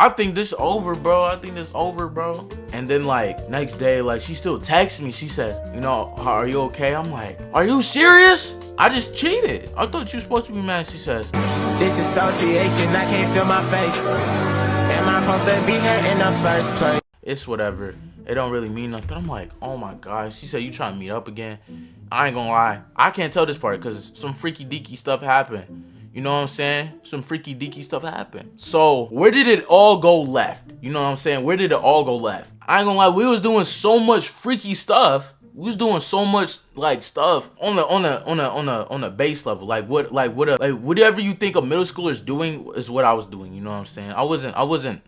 I think this over, bro. I think this over, bro. And then like next day, like she still texts me. She said, you know, are you okay? I'm like, are you serious? I just cheated. I thought you were supposed to be mad. She says, this association, I can't feel my face. Am I supposed to be here in the first place? It's whatever. It don't really mean nothing. I'm like, oh my gosh. She said, you trying to meet up again? I ain't gonna lie. I can't tell this part because some freaky deaky stuff happened. You know what I'm saying? Some freaky deaky stuff happened. So where did it all go left? You know what I'm saying? Where did it all go left? I ain't gonna lie. We was doing so much freaky stuff. We was doing so much like stuff on the base level. Like whatever you think a middle schooler is doing is what I was doing. You know what I'm saying? I wasn't.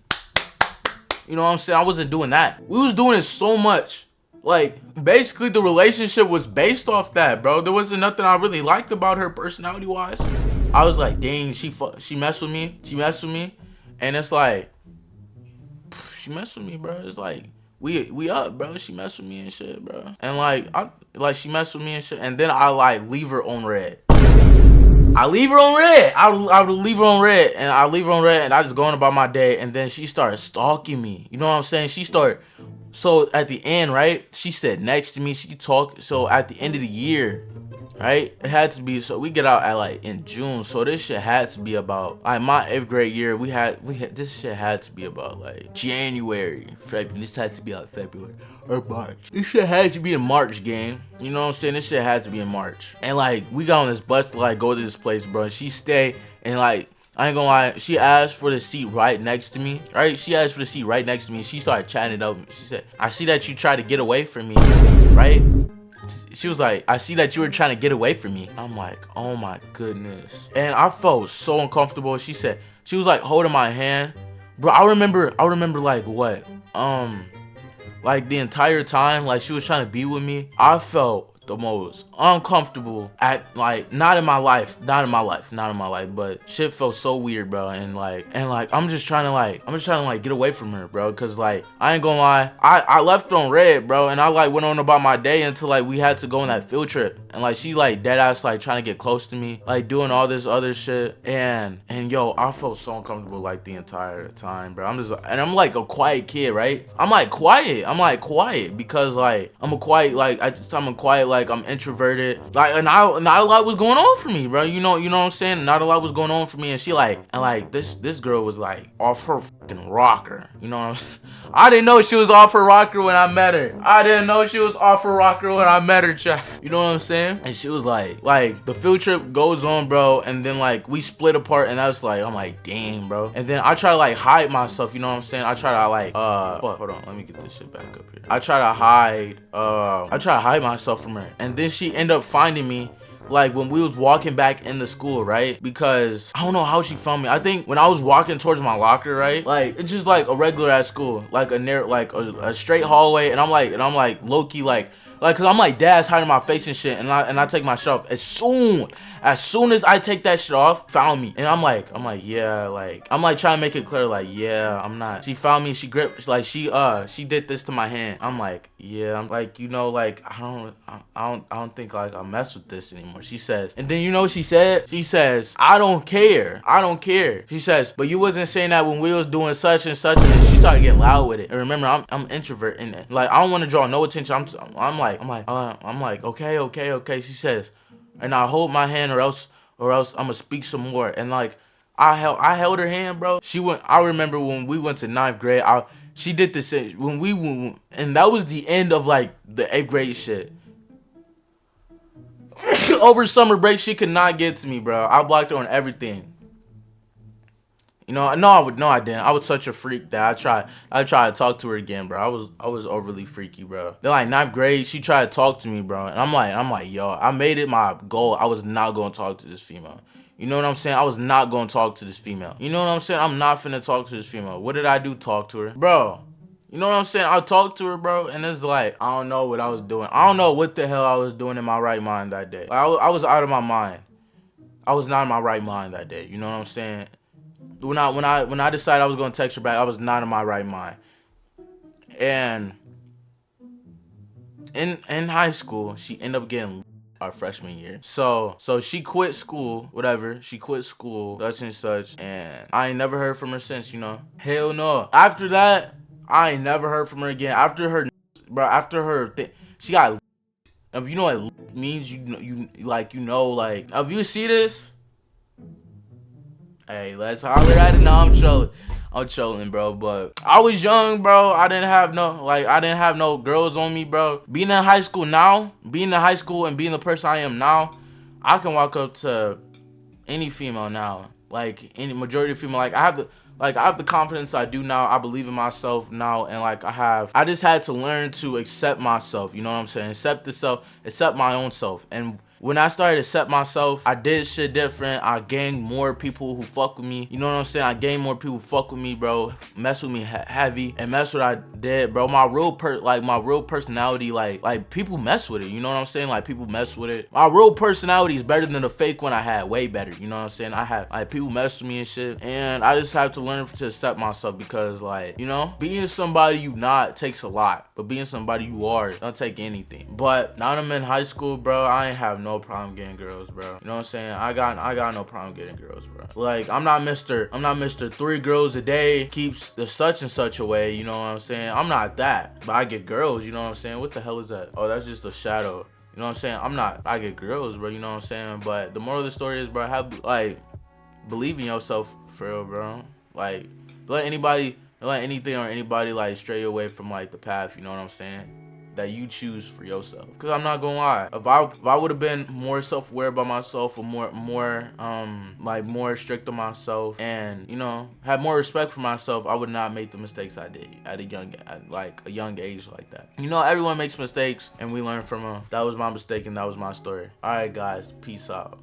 You know what I'm saying? I wasn't doing that. We was doing it so much. Like, basically, the relationship was based off that, bro. There wasn't nothing I really liked about her personality-wise. I was like, dang, she messed with me. She messed with me. And it's like, she messed with me, bro. It's like, we up, bro. She messed with me and shit, bro. And like, she messed with me and shit. And then I, like, leave her on red. I leave her on red. I would leave her on red. And I leave her on red. And I just go on about my day. And then she started stalking me. You know what I'm saying? She started... So at the end, right, she sat next to me. She talked. So at the end of the year, right, it had to be. So we get out at like in June. So this shit had to be about like my 8th grade year. We had this shit had to be about like January, February. This had to be like February or March. This shit had to be in March, gang. You know what I'm saying? This shit had to be in March. And like we got on this bus to like go to this place, bro. She stayed and like. I ain't gonna lie, she asked for the seat right next to me, right? She asked for the seat right next to me. She started chatting it up. She said, I see that you tried to get away from me, right? She was like, I see that you were trying to get away from me. I'm like, oh my goodness. And I felt so uncomfortable. She said, she was like holding my hand. Bro, I remember like what? Like the entire time, like she was trying to be with me. I felt the most uncomfortable at like not in my life, but shit felt so weird, bro. And like I'm just trying to get away from her, bro, because like I ain't gonna lie, I left on red, bro, and I like went on about my day until like we had to go on that field trip. And like she like dead ass like trying to get close to me, like doing all this other shit. And yo, I felt so uncomfortable like the entire time, bro. I'm like a quiet kid, right? I'm like quiet because like I'm a quiet like I'm introverted, like, and not a lot was going on for me, bro. You know what I'm saying? Not a lot was going on for me, and she like, and like this girl was like off her fucking rocker. You know what I'm saying? I didn't know she was off her rocker when I met her. Chat. You know what I'm saying? And she was like the field trip goes on, bro, and then like we split apart, and I was like, I'm like, damn, bro. And then I try to like hide myself. You know what I'm saying? I try to like, hold on, let me get this shit back up here. I try to hide myself from her. And then she ended up finding me like when we was walking back in the school, right? Because I don't know how she found me. I think when I was walking towards my locker, right? Like it's just like a regular ass school, like a straight hallway, and I'm like low-key like cause I'm like dad's hiding my face and shit, and I take my shirt off. As soon as I take that shit off, found me. And I'm like, yeah, like I'm like trying to make it clear, like, yeah, I'm not. She found me, she gripped, like she did this to my hand. I'm like, yeah, I'm like, you know, like I don't think like I mess with this anymore. She says, and then you know what she said? She says, I don't care. She says, but you wasn't saying that when we was doing such and such, and then she started getting loud with it. And remember, I'm introvert, and like I don't want to draw no attention. I'm like, okay. She says, and I hold my hand, or else I'm gonna speak some more. And like I held her hand, bro. I remember when we went to 9th grade. She did the same when we went, and that was the end of like the 8th grade shit. Over summer break, she could not get to me, bro. I blocked her on everything. You know, I didn't. I was such a freak that I tried to talk to her again, bro. I was overly freaky, bro. Then like 9th grade, she tried to talk to me, bro. And I'm like, yo, I made it my goal. I was not gonna talk to this female. You know what I'm saying? I was not gonna talk to this female. You know what I'm saying? I'm not finna talk to this female. What did I do? Talk to her, bro. You know what I'm saying? I talked to her, bro, and it's like, I don't know what I was doing. I don't know what the hell I was doing in my right mind that day. Like, I was out of my mind. I was not in my right mind that day. You know what I'm saying? When I decided I was gonna text her back, I was not in my right mind. And in high school, she ended up getting our freshman year. So she quit school, whatever. She quit school, such and such, and I ain't never heard from her since, you know. Hell no. After that, I ain't never heard from her again. After her, bro, after her she got, if you know what means, you like, if you see this, hey, let's holler at it. No, I'm trolling, bro. But I was young, bro. I didn't have no girls on me, bro. Being in high school and being the person I am now, I can walk up to any female now. Like any majority of female. I have the confidence I do now. I believe in myself now, and I just had to learn to accept myself. You know what I'm saying? Accept my own self. And when I started to accept myself, I did shit different. I gained more people who fuck with me. You know what I'm saying? I gained more people who fuck with me, bro. Mess with me heavy, and mess what I did, bro. My real personality, like people mess with it. You know what I'm saying? Like people mess with it. My real personality is better than the fake one I had. Way better. You know what I'm saying? I have people mess with me and shit, and I just have to learn to accept myself because, like, you know, being somebody you not takes a lot, but being somebody you are don't take anything. But now that I'm in high school, bro, I ain't have no problem getting girls, bro. You know what I'm saying? I got no problem getting girls, bro. Like, I'm not Mr. 3 girls a day keeps the such and such away. You know what I'm saying? I'm not that, but I get girls. You know what I'm saying? What the hell is that? Oh, that's just a shadow. You know what I'm saying? I get girls, bro. You know what I'm saying? But the moral of the story is, bro, believe in yourself for real, bro. Like, don't let anything or anybody like stray away from like the path, you know what I'm saying, that you choose for yourself. Cause I'm not gonna lie, if I would have been more self-aware about myself, or more strict on myself, and, you know, had more respect for myself, I would not make the mistakes I did at a young age like that. You know, everyone makes mistakes and we learn from them. That was my mistake and that was my story. All right, guys, peace out.